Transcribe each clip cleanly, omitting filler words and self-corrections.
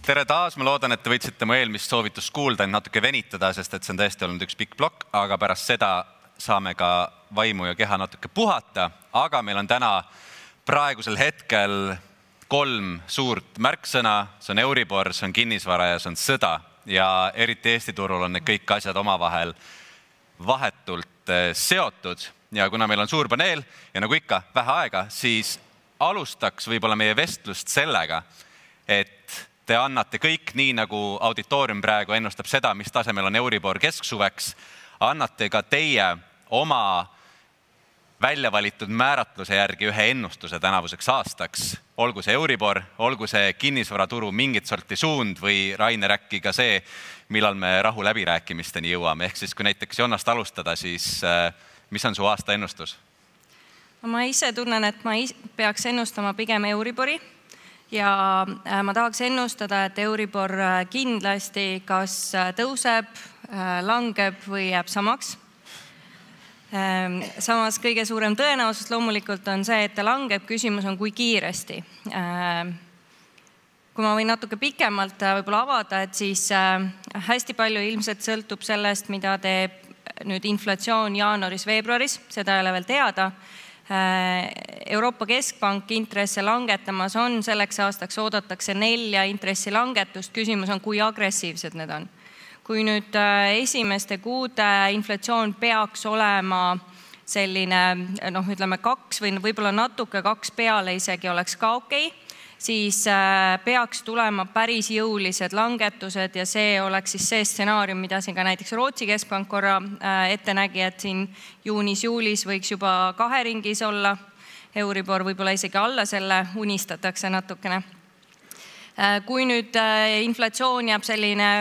Tere taas, ma loodan, et te võtsite mu eelmist soovitust kuulda, natuke venitada, sest et see on tõesti olnud üks pikk plokk, aga pärast seda saame ka vaimu ja keha natuke puhata. Aga meil on täna praegusel hetkel 3 suurt märksõna, see on Euribor, see on kinnisvara ja see on sõda. Ja eriti Eesti turul on need kõik asjad omavahel vahetult seotud. Ja kuna meil on suur paneel ja nagu ikka vähe aega, siis alustaks võib-olla meie vestlust sellega, et te annate kõik, nii nagu auditoorium praegu ennustab seda, mis tasemel on Euribor kesksuveks, annate ka teie oma välja valitud määratluse järgi ühe ennustuse tänavuseks aastaks. Olgu see Euribor, olgu see kinnisvaraturu mingit sorti suund või Rainer äkki ka see, millal me rahu läbirääkimisteni jõuame. Ehk siis, kui näiteks Jonnast alustada, siis mis on su aasta ennustus? Ma ise tunnen, et ma peaks ennustama pigem Euribori. Ja ma tahaks ennustada, et Euribor kindlasti kas tõuseb, langeb või jääb samaks. Samas kõige suurem tõenäosus loomulikult on see, et ta langeb, küsimus on kui kiiresti. Kui ma võin natuke pikemalt võib-olla avada, et siis hästi palju ilmselt sõltub sellest, mida teeb nüüd inflatsioon jaanuaris-veebruaris, seda ei ole veel teada. Euroopa Keskpank intresse langetamas on, selleks aastaks oodatakse 4 intressi langetust, küsimus on, kui agressiivsed need on. Kui nüüd esimeste kuude inflatsioon peaks olema selline, ütleme 2 või võib-olla natuke 2 peale isegi oleks ka okei, siis peaks tulema päris jõulised langetused ja see oleks siis see stsenaarium, mida siin ka näiteks Rootsi Keskpank korra ette nägi, et siin juunis-juulis võiks juba 2 ringis olla. Euribor võib-olla isegi alla selle unistatakse natukene. Kui nüüd inflatsioon jääb selline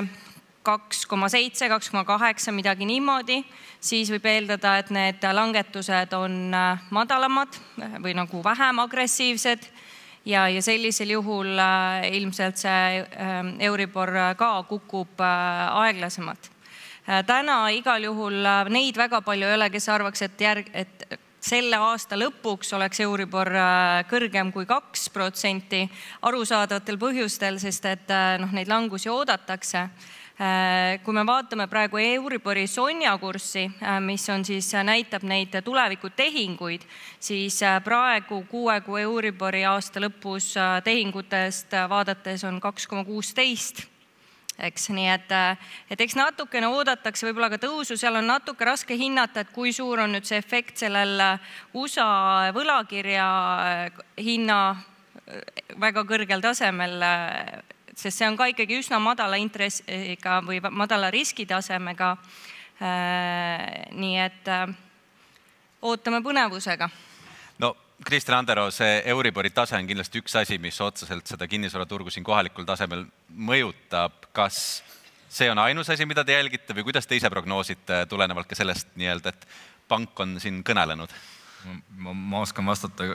2,7, 2,8, midagi niimoodi, siis võib eeldada, et need langetused on madalamad või nagu vähem agressiivsed. Ja sellisel juhul ilmselt see Euribor ka kukub aeglasemalt. Täna igal juhul neid väga palju ei ole, kes arvaks, et selle aasta lõpuks oleks Euribor kõrgem kui 2% arusaadavatel põhjustel, sest et neid langusi oodatakse. Kui me vaatame praegu Euribori Sonja kurssi, mis on siis näitab neid tulevikutehinguid, siis praegu 6 kuu Euribori aasta lõpus tehingutest vaadates on 2,16. Eks, nii et eks natukene oodatakse võib-olla ka tõusu, seal on natuke raske hinnata, et kui suur on nüüd see efekt sellel USA võlakirja hinna väga kõrgel tasemel, sest see on ka ikkagi üsna madala intressiga või madala riskitasemega. Nii et ootame põnevusega. No, Kristjan Andero, see Euribori tase on kindlasti üks asi, mis otseselt seda kinnisvaraturgu siin kohalikul tasemel mõjutab. Kas see on ainus asi, mida te jälgite või kuidas te ise prognoosite tulenevalt ka sellest nii-öelda, et pank on siin kõnelenud? Ma oskan vastata,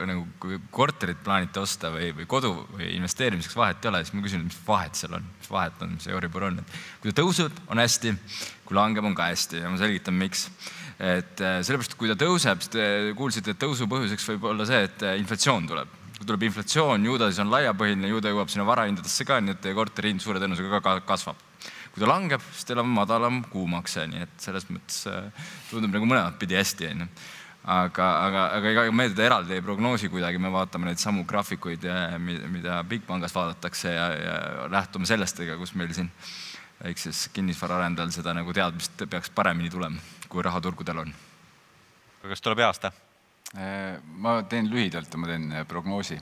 kui korterit plaanite osta või kodu või investeerimiseks vahet ei ole, siis ma küsin, mis vahet seal on, mis vahet on, mis Euribor on. Kui ta tõuseb, on hästi, kui langeb, on ka hästi ja ma selgitan, miks. Sellepärast, kui ta tõuseb, siis te kuulsite, et tõusu põhjuseks võib olla see, et inflatsioon tuleb. Kui tuleb inflatsioon, ju ta siis on laiapõhiline, ju ta jõuab sinna varahindadesse ka, nii et korteri hind suure tõenäosusega ka kasvab. Kui ta langeb, siis teil on madalam kuumakse, nii et selles mõttes tundub nagu mõlemad pidi hästi. Aga ega meeldida eraldi ei prognoosi kuidagi, me vaatame neid samu graafikuid, mida Bigpangas vaadatakse ja lähtume sellest, kus meil siin väikses kinnisvaraarendajal seda nagu teadmist peaks paremini tulema, kui rahaturgudel on. Kas tuleb aasta? Ma teen lühidalt ja ma teen prognoosi.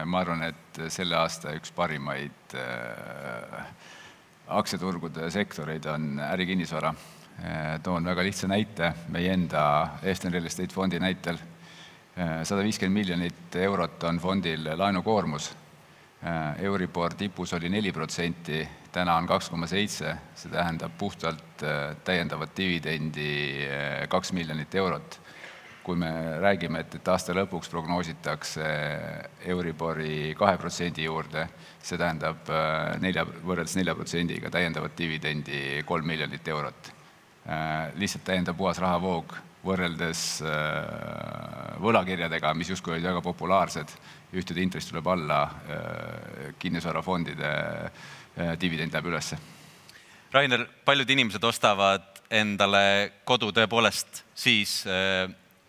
Ma arvan, et selle aasta üks parimaid aktsiaturgude sektoreid on ärikinnisvara. Toon väga lihtsa näite meie enda Eestern Real Estate fondi näitel. 150 miljonit eurot on fondil laenukoormus. Euribor tipus oli 4%, täna on 2,7%, see tähendab puhtalt täiendavat dividendi 2 miljonit eurot. Kui me räägime, et aasta lõpuks prognoositakse Euribori 2% juurde, see tähendab võrreldes 4%-ga täiendavat dividendi 3 miljonit eurot. Lihtsalt täiendav puhas rahavoog võrreldes võlakirjadega, mis justkui olid väga populaarsed, ühtede intress tuleb alla, kinnisvarafondide dividend läheb ülesse. Rainer, paljud inimesed ostavad endale kodu tõepoolest siis,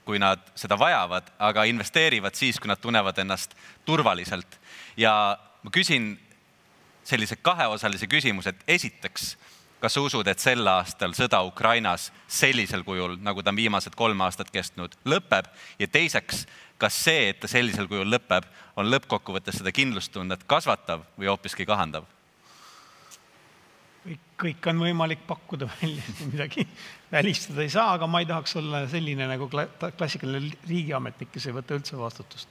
kui nad seda vajavad, aga investeerivad siis, kui nad tunnevad ennast turvaliselt. Ja ma küsin sellise kaheosalise küsimuse, et esiteks, kas sa usud, et sel aastal sõda Ukrainas sellisel kujul, nagu ta on viimased 3 aastat kestnud, lõpeb? Ja teiseks, kas see, et ta sellisel kujul lõpeb, on lõppkokkuvõttes seda kindlustunnet kasvatav või hoopiski kahandav? Kõik on võimalik pakkuda välja, midagi välistada ei saa, aga ma ei tahaks olla selline nagu klassikaline riigiametnik, kes ei võta üldse vastutust.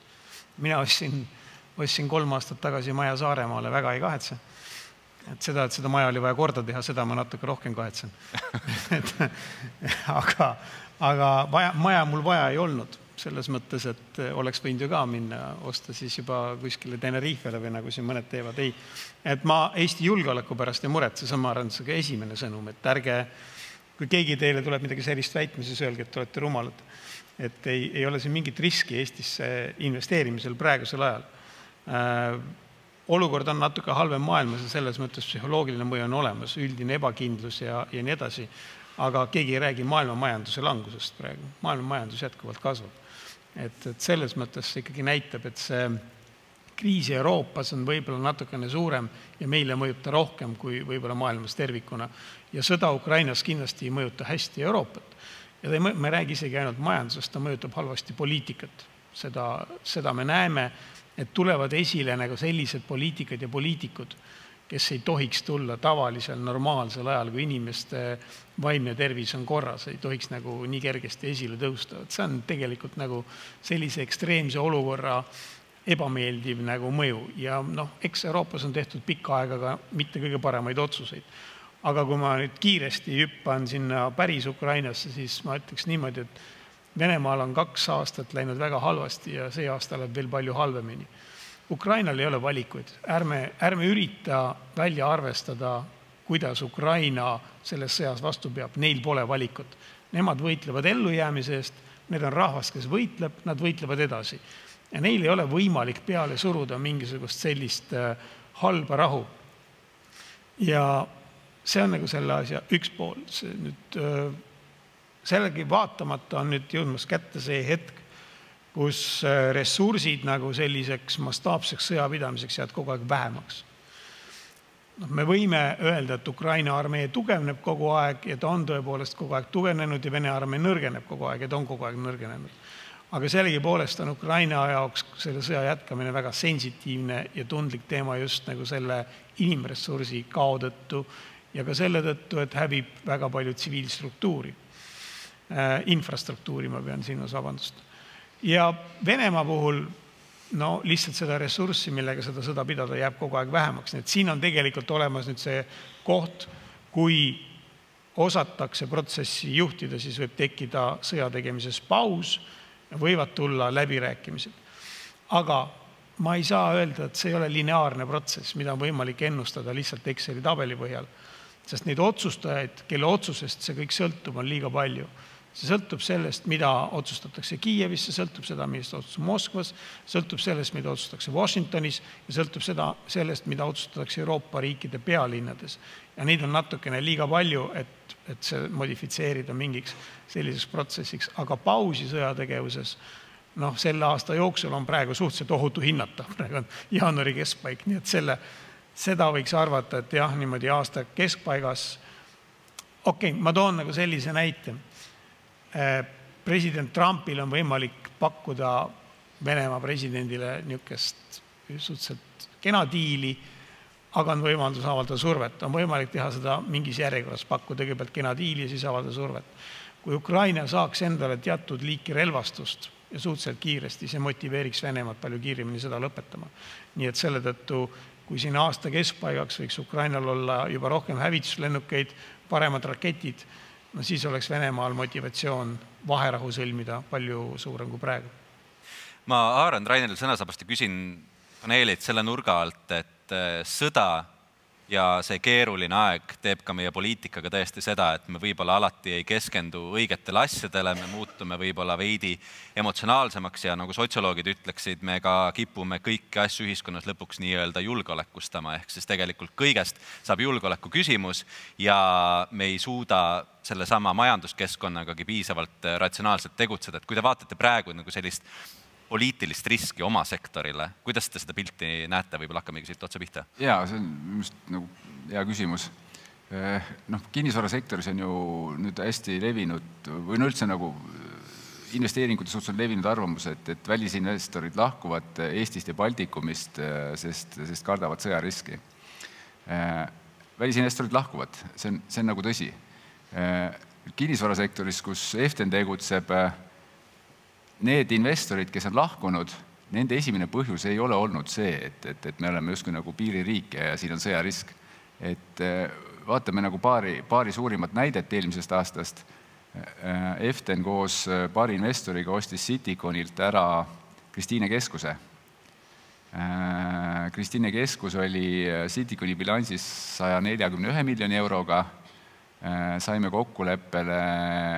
Mina ostsin 3 aastat tagasi maja Saaremaale, väga ei kahetse. Et seda maja oli vaja korda teha, seda ma natuke rohkem kahetsen. aga maja mul vaja ei olnud. Selles mõttes, et oleks võinud ju ka minna osta siis juba kuskile Tenerifele või nagu siin mõned teevad. Ei. Et ma Eesti julgeoleku pärast ei muretse, sama arendusega esimene sõnum, et ärge, kui keegi teile tuleb midagi sellist väitma, siis öelge, et olete rumalad. Et ei ole siin mingit riski Eestisse investeerimisel praegusel ajal. Olukord on natuke halvem maailmas ja selles mõttes psühholoogiline mõju on olemas, üldine ebakindlus ja nii edasi. Aga keegi ei räägi maailma majanduse langusest praegu. Maailma majandus jätkuvalt kasvab. Et selles mõttes see ikkagi näitab, et see kriis Euroopas on võib-olla natukene suurem ja meile mõjub ta rohkem kui võib-olla maailmas tervikuna. Ja sõda Ukrainas kindlasti ei mõjuta hästi Euroopat. Ja me räägi isegi ainult majandusest, ta mõjutab halvasti poliitikat. Seda me näeme, et tulevad esile nagu sellised poliitikad ja poliitikud, kes ei tohiks tulla tavalisel, normaalsel ajal, kui inimeste vaimne tervis on korras, ei tohiks nagu nii kergesti esile tõusta. See on tegelikult nagu sellise ekstreemse olukorra ebameeldiv nagu mõju. Ja eks Euroopas on tehtud pikka aega ka mitte kõige paremaid otsuseid. Aga kui ma nüüd kiiresti hüppan sinna päris Ukrainasse, siis ma ütleks niimoodi, et Venemaal on 2 aastat läinud väga halvasti ja see aasta läheb veel palju halvemini. Ukrainal ei ole valikuid. Ärme ürita välja arvestada, kuidas Ukraina selles sõjas vastu peab. Neil pole valikut. Nemad võitlevad ellujäämise eest, need on rahvas, kes võitleb, nad võitlevad edasi. Ja neil ei ole võimalik peale suruda mingisugust sellist halba rahu. Ja see on nagu selle asja üks pool. Sellegi vaatamata on nüüd jõudmas kätte see hetk, kus ressursid nagu selliseks mastaapseks sõjapidamiseks jäävad kogu aeg vähemaks. Me võime öelda, et Ukraina armee tugevneb kogu aeg ja ta on tõepoolest kogu aeg tugevnenud ja Vene armee nõrgeneb kogu aeg ja ta on kogu aeg nõrgenenud. Aga sellegi poolest on Ukraina jaoks selle sõja jätkamine väga sensitiivne ja tundlik teema just nagu selle inimressursi kao tõttu ja ka selle tõttu, et hävib väga palju tsiviilstruktuuri. Infrastruktuuri ma pean silmas, vabandust. Ja Venemaa puhul lihtsalt seda ressurssi, millega seda sõda pidada, jääb kogu aeg vähemaks. Nii et siin on tegelikult olemas nüüd see koht, kui osatakse protsessi juhtida, siis võib tekkida sõja tegemises paus ja võivad tulla läbirääkimised. Aga ma ei saa öelda, et see ei ole lineaarne protsess, mida on võimalik ennustada lihtsalt Exceli tabeli põhjal. Sest neid otsustajaid, kelle otsusest see kõik sõltub, on liiga palju. See sõltub sellest, mida otsustatakse Kiievis, see sõltub seda, millest otsustab Moskvas, sõltub sellest, mida otsustatakse Washingtonis ja sõltub sellest, mida otsustatakse Euroopa riikide pealinnades. Ja neid on natukene liiga palju, et see modifitseerida mingiks selliseks protsessiks. Aga pausi sõjategevuses, selle aasta jooksul on praegu suhteliselt ohutu hinnata. Praegu on jaanuari keskpaik, nii et seda võiks arvata, et jah, niimoodi aasta keskpaigas. Okei, ma toon nagu sellise näite. President Trumpil on võimalik pakkuda Venemaa presidendile niisugust suhteliselt kena diili, aga on võimalus avaldada survet. On võimalik teha seda mingis järjekorras, pakkuda kõigepealt kena diili ja siis avaldada survet. Kui Ukraina saaks endale teatud liiki relvastust ja suhteliselt kiiresti, see motiveeriks Venemaad palju kiiremini seda lõpetama. Nii et selle tõttu, kui siin aasta keskpaigaks võiks Ukrainal olla juba rohkem hävituslennukeid, paremad raketid, siis oleks Venemaal motivatsioon vaherahu sõlmida palju suurem kui praegu. Ma haaran Rainerile sõnasabast ja küsin paneelilt selle nurga alt, et sõda ja see keeruline aeg teeb ka meie poliitikaga tõesti seda, et me võib-olla alati ei keskendu õigetele asjadele, me muutume võib-olla veidi emotsionaalsemaks ja nagu sotsioloogid ütleksid, me ka kipume kõiki asju ühiskonnas lõpuks nii-öelda julgeolekustama, ehk siis tegelikult kõigest saab julgeoleku küsimus ja me ei suuda sellesama majanduskeskkonnagagi piisavalt ratsionaalselt tegutseda. Et kui te vaatate praegu nagu sellist poliitilist riski oma sektorile, kuidas te seda pilti näete, võib-olla hakkamegi siit otsa pihta? Jaa, see on just nagu hea küsimus. Kinnisvarasektoris on ju nüüd hästi levinud või üldse nagu investeeringute suhtes on levinud arvamus, et välisinvestorid lahkuvad Eestist ja Baltikumist, sest kardavad sõjariski. Välisinvestorid lahkuvad, see on nagu tõsi. Kinnisvarasektoris, kus EFTEN tegutseb, need investorid, kes on lahkunud, nende esimene põhjus ei ole olnud see, et me oleme justkui nagu piiririik ja siin on sõjarisk. Et vaatame nagu paari suurimat näidet eelmisest aastast. EFTEN koos paari investoriga ostis Cityconilt ära Kristiine keskuse. Kristiine keskus oli Cityconi bilansis 141 miljoni euroga, saime kokkuleppele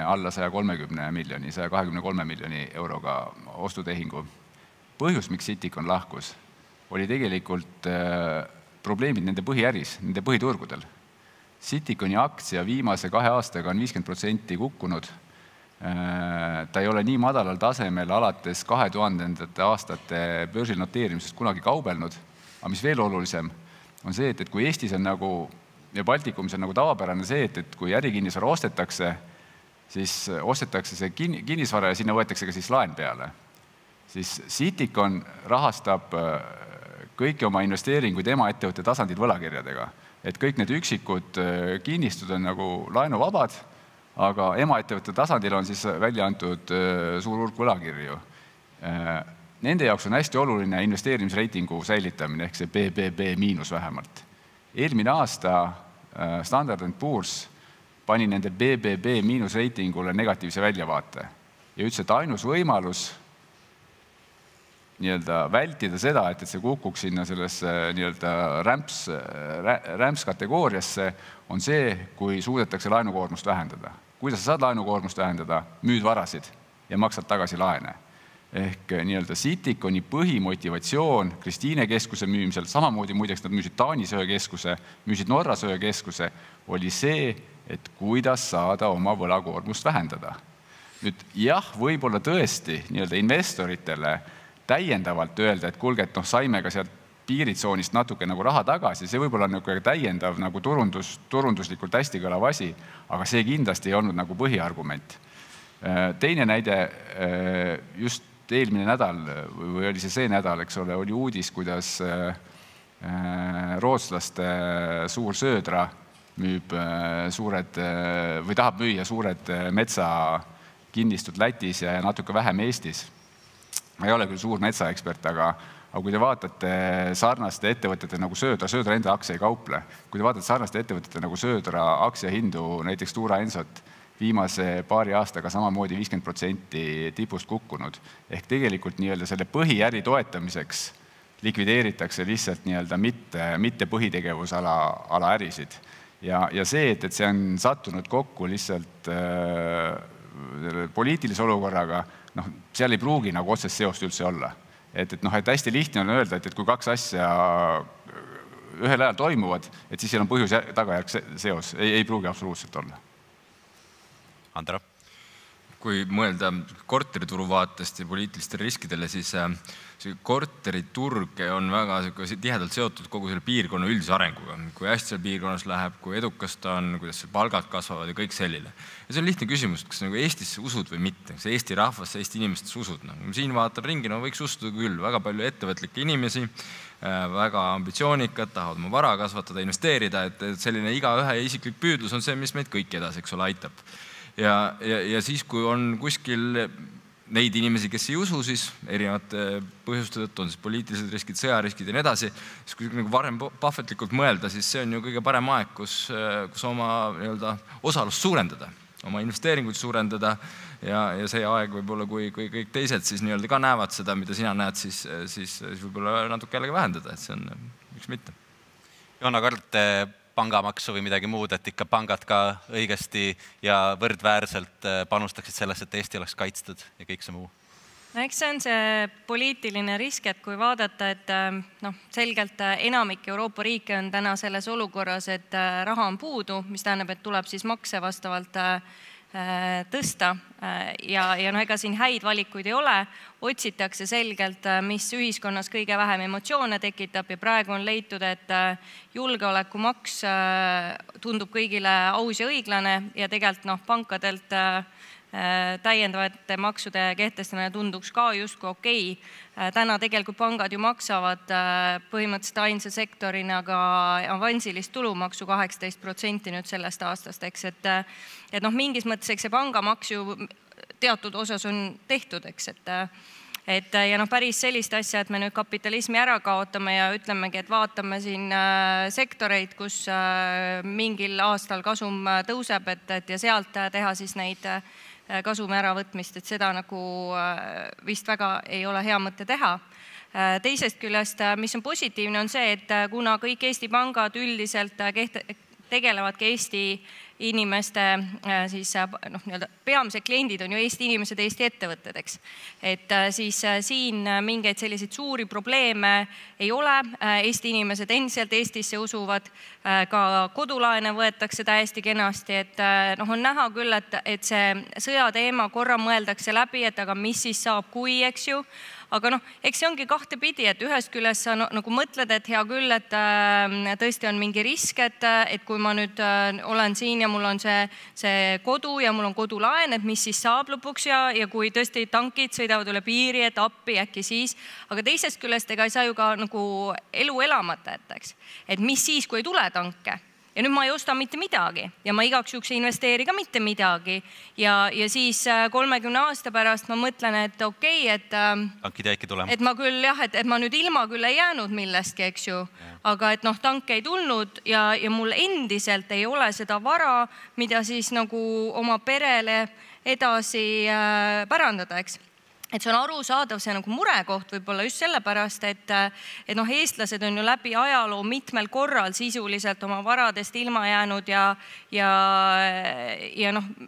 alla 130 miljoni, 123 miljoni euroga ostutehingu. Põhjus, miks Citycon lahkus, oli tegelikult probleemid nende põhiäris, nende põhiturgudel. Cityconi aktsia viimase 2 aastaga on 50% kukkunud. Ta ei ole nii madalal tasemel alates 2000. aastate börsil noteerimisest kunagi kaubelnud. Aga mis veel olulisem on see, et kui Eestis on nagu ja Baltikumis on nagu tavapärane see, et kui ärikinnisvara ostetakse, siis ostetakse see kinnisvara ja sinna võetakse ka siis laen peale. Siis Citycon rahastab kõiki oma investeeringuid emaettevõtte tasandil võlakirjadega. Et kõik need üksikud kinnistud on nagu laenuvabad, aga emaettevõtte tasandil on siis välja antud suur hulk võlakirju. Nende jaoks on hästi oluline investeerimisreitingu säilitamine, ehk see BBB- vähemalt. Eelmine aasta Standard & Poor's pani nende BBB- reitingule negatiivse väljavaate ja ütles, et ainus võimalus vältida seda, et see kukuks sinna sellesse rämps kategooriasse, on see, kui suudetakse laenukoormust vähendada. Kuidas sa saad laenukoormust vähendada? Müüd varasid ja maksad tagasi laene. Ehk Cityconi põhimotivatsioon Kristiine keskuse müümisel, samamoodi muideks nad müüsid Taani söökeskuse, müüsid Norra söökeskuse, oli see, et kuidas saada oma võlakoormust vähendada. Nüüd jah, võib-olla tõesti investoritele täiendavalt öelda, et kuulge, et saime ka sealt piiritsoonist natuke nagu raha tagasi, see võib-olla on nagu täiendav nagu turunduslikult hästi kõlav asi, aga see kindlasti ei olnud nagu põhiargument. Teine näide, just eelmine nädal, või oli see nädal, eks ole, oli uudis, kuidas rootslaste suur söödra müüb suured, või tahab müüa suured metsakinnistud Lätis ja natuke vähem Eestis. Ma ei ole küll suur metsaekspert, aga kui te vaatate sarnaste ettevõtete nagu Söödra enda aktsia ei kauple, kui te vaatate sarnaste ettevõtete nagu Söödra aktsiahindu, näiteks Stora Ensot, viimase paari aastaga samamoodi 50% tipust kukkunud. Ehk tegelikult selle põhiäri toetamiseks likvideeritakse lihtsalt mitte põhitegevusala ärisid. Ja see, et see on sattunud kokku lihtsalt poliitilise olukorraga, seal ei pruugi nagu otsest seost üldse olla. Et hästi lihtne on öelda, et kui 2 asja ühel ajal toimuvad, et siis seal on põhjus tagajärg seos. Ei pruugi absoluutselt olla. Andra? Kui mõelda korterituru vaatest ja poliitilistele riskidele, siis korteriturg on väga tihedalt seotud kogu selle piirkonna üldise arenguga. Kui hästi seal piirkonnas läheb, kui edukas ta on, kuidas seal palgad kasvavad ja kõik selline. Ja see on lihtne küsimus, kas nagu Eestisse usud või mitte. Kas Eesti rahvas, Eesti inimestes usud. Siin vaatab ringi, võiks usuda küll. Väga palju ettevõtlikke inimesi, väga ambitsioonikad, tahavad oma vara kasvatada, investeerida. Et selline igaühe isiklik püüdlus on see, mis meid kõik edasi, eks ole, aitab. Ja siis, kui on kuskil neid inimesi, kes ei usu, siis erinevate põhjuste tõttu on siis poliitilised riskid, sõjariskid ja nii edasi, siis kui nagu varem puhvetlikult mõelda, siis see on ju kõige parem aeg, kus oma osalust suurendada, oma investeeringuid suurendada ja see aeg võib-olla, kui kõik teised siis ka näevad seda, mida sina näed, siis võib-olla natuke jällegi vähendada, et see on üks mitte. Joona, kardate pangamaksu või midagi muud, et ikka pangad ka õigesti ja võrdväärselt panustaksid sellesse, et Eesti oleks kaitstud ja kõik see muu? No eks see on see poliitiline risk, et kui vaadata, et selgelt enamik Euroopa riike on täna selles olukorras, et raha on puudu, mis tähendab, et tuleb siis makse vastavalt tõsta ja ega siin häid valikuid ei ole, otsitakse selgelt, mis ühiskonnas kõige vähem emotsioone tekitab ja praegu on leitud, et julgeolekumaks tundub kõigile aus ja õiglane ja tegelikult pankadelt täiendavate maksude kehtestamine tunduks ka justkui okei. Täna tegelikult pangad ju maksavad põhimõtteliselt ainsa sektorina ka avansilist tulumaksu 18% nüüd sellest aastast, eks, et mingis mõttes eks see pangamaks ju teatud osas on tehtud, eks, ja päris sellist asja, et me nüüd kapitalismi ära kaotame ja ütlemegi, et vaatame siin sektoreid, kus mingil aastal kasum tõuseb, et ja sealt teha siis neid kasumi äravõtmist, et seda nagu vist väga ei ole hea mõte teha. Teisest küljest, mis on positiivne, on see, et kuna kõik Eesti pangad üldiselt tegelevadki Eesti inimeste peamised kliendid on ju Eesti inimesed, Eesti ettevõtted, eks. Et siis siin mingeid selliseid suuri probleeme ei ole. Eesti inimesed endiselt Eestisse usuvad, ka kodulaene võetakse täiesti kenasti, et on näha küll, et see sõjateema korra mõeldakse läbi, et aga mis siis saab, kui, eks ju. Aga eks see ongi kahte pidi, et ühest küljest sa nagu mõtled, et hea küll, et tõesti on mingi risk, et kui ma nüüd olen siin ja mul on see kodu ja mul on kodulaen, et mis siis saab lõpuks ja kui tõesti tankid sõidavad üle piiri, et appi äkki siis. Aga teisest küljest ega ei saa ju ka nagu elu elamata jätta, eks. Et mis siis, kui ei tule tanke? Ja nüüd ma ei osta mitte midagi ja ma igaks juhuks ei investeeri ka mitte midagi ja siis 30 aasta pärast ma mõtlen, et okei, et tankid jäidki tulema. Et ma küll jah, et ma nüüd ilma küll ei jäänud millestki, eks ju, aga et tanke ei tulnud ja mul endiselt ei ole seda vara, mida siis nagu oma perele edasi pärandada, eks. Et see on arusaadav, see nagu murekoht võib-olla just sellepärast, et eestlased on ju läbi ajaloo mitmel korral sisuliselt oma varadest ilma jäänud ja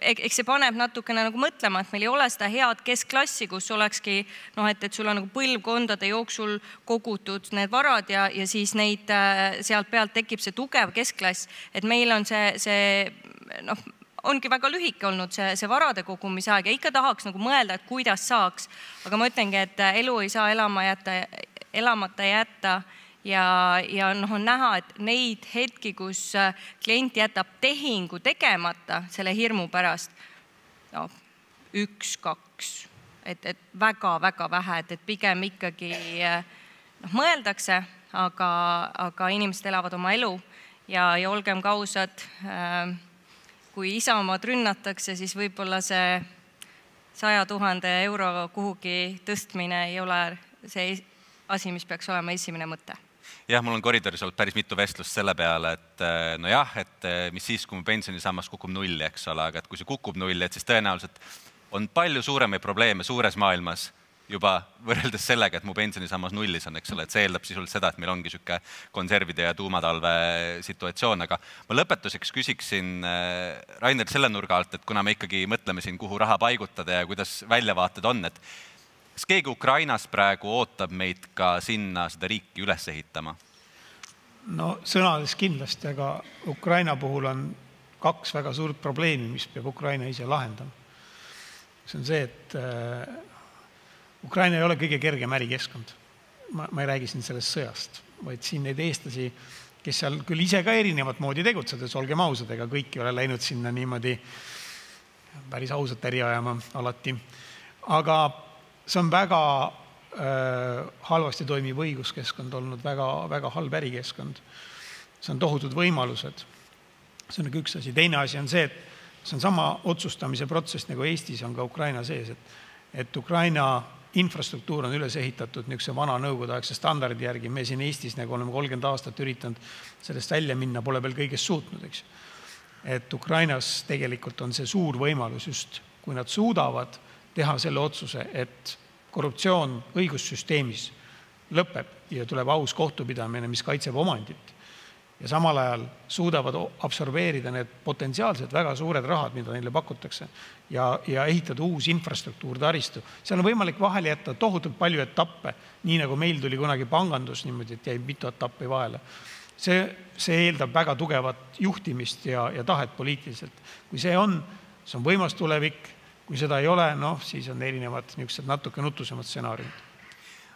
eks see paneb natukene nagu mõtlema, et meil ei ole seda head keskklassi, kus olekski, et sul on nagu põlvkondade jooksul kogutud need varad ja siis neid sealt pealt tekib see tugev keskklass, et meil on see ongi väga lühike olnud see varade kogumise aeg ja ikka tahaks nagu mõelda, et kuidas saaks. Aga ma ütlengi, et elu ei saa elamata jätta ja on näha, et neid hetki, kus klient jätab tehingu tegemata selle hirmu pärast, 1-2, et väga-väga vähe, et pigem ikkagi mõeldakse, aga inimesed elavad oma elu ja olgem kausad, kui Isamaad rünnatakse, siis võib-olla see 100 000 euro kuhugi tõstmine ei ole see asi, mis peaks olema esimene mõte. Jah, mul on koridoris olnud päris mitu vestlust selle peale, et mis siis, kui mu pensionisammas kukub nulli, eks ole, aga et kui see kukub nulli, et siis tõenäoliselt on palju suuremaid probleeme suures maailmas juba võrreldes sellega, et mu pensionisammas nullis on, eks ole, et see eeldab sisuliselt seda, et meil ongi siuke konservide ja tuumatalve situatsioon, aga ma lõpetuseks küsiksin Rainer selle nurga alt, et kuna me ikkagi mõtleme siin, kuhu raha paigutada ja kuidas väljavaated on, et kas keegi Ukrainas praegu ootab meid ka sinna seda riiki üles ehitama? No sõnades kindlasti, aga Ukraina puhul on 2 väga suurt probleemi, mis peab Ukraina ise lahendama. See on see, et Ukraina ei ole kõige kergem ärikeskkond. Ma ei räägi siin sellest sõjast, vaid siin neid eestlasi, kes seal küll ise ka erinevat moodi tegutsedes, olgem ausad, ega kõik ei ole läinud sinna niimoodi päris ausalt äri ajama alati. Aga see on väga halvasti toimiv õiguskeskkond olnud, väga halb ärikeskkond. See on tohutud võimalused. See on üks asi. Teine asi on see, et see on sama otsustamise protsess, nagu Eestis on ka Ukraina sees, et Ukraina infrastruktuur on üles ehitatud niisuguse vana nõukogudeaegse standardi järgi. Me siin Eestis nagu oleme 30 aastat üritanud sellest välja minna, pole veel kõigest suutnud, eks. Et Ukrainas tegelikult on see suur võimalus just, kui nad suudavad teha selle otsuse, et korruptsioon õigussüsteemis lõpeb ja tuleb aus kohtupidamine, mis kaitseb omandit ja samal ajal suudavad absorbeerida need potentsiaalselt väga suured rahad, mida neile pakutakse ja ehitada uus infrastruktuur, taristu. Seal on võimalik vahele jätta tohutult palju etappe, nii nagu meil tuli kunagi pangandus niimoodi, et jäi mitu etappi vahele. See eeldab väga tugevat juhtimist ja tahet poliitiliselt. Kui see on võimas tulevik, kui seda ei ole, siis on erinevad niisugused natuke nutusemad stsenaariumid.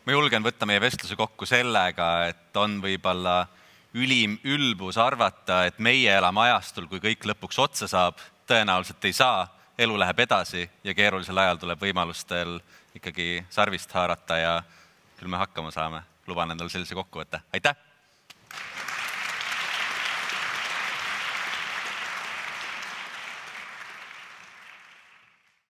Ma julgen võtta meie vestluse kokku sellega, et on võib-olla ülim ülbus arvata, et meie elame ajastul, kui kõik lõpuks otsa saab, tõenäoliselt ei saa, elu läheb edasi ja keerulisel ajal tuleb võimalustel ikkagi sarvist haarata ja küll me hakkama saame. Luban endale sellise kokkuvõtte. Aitäh!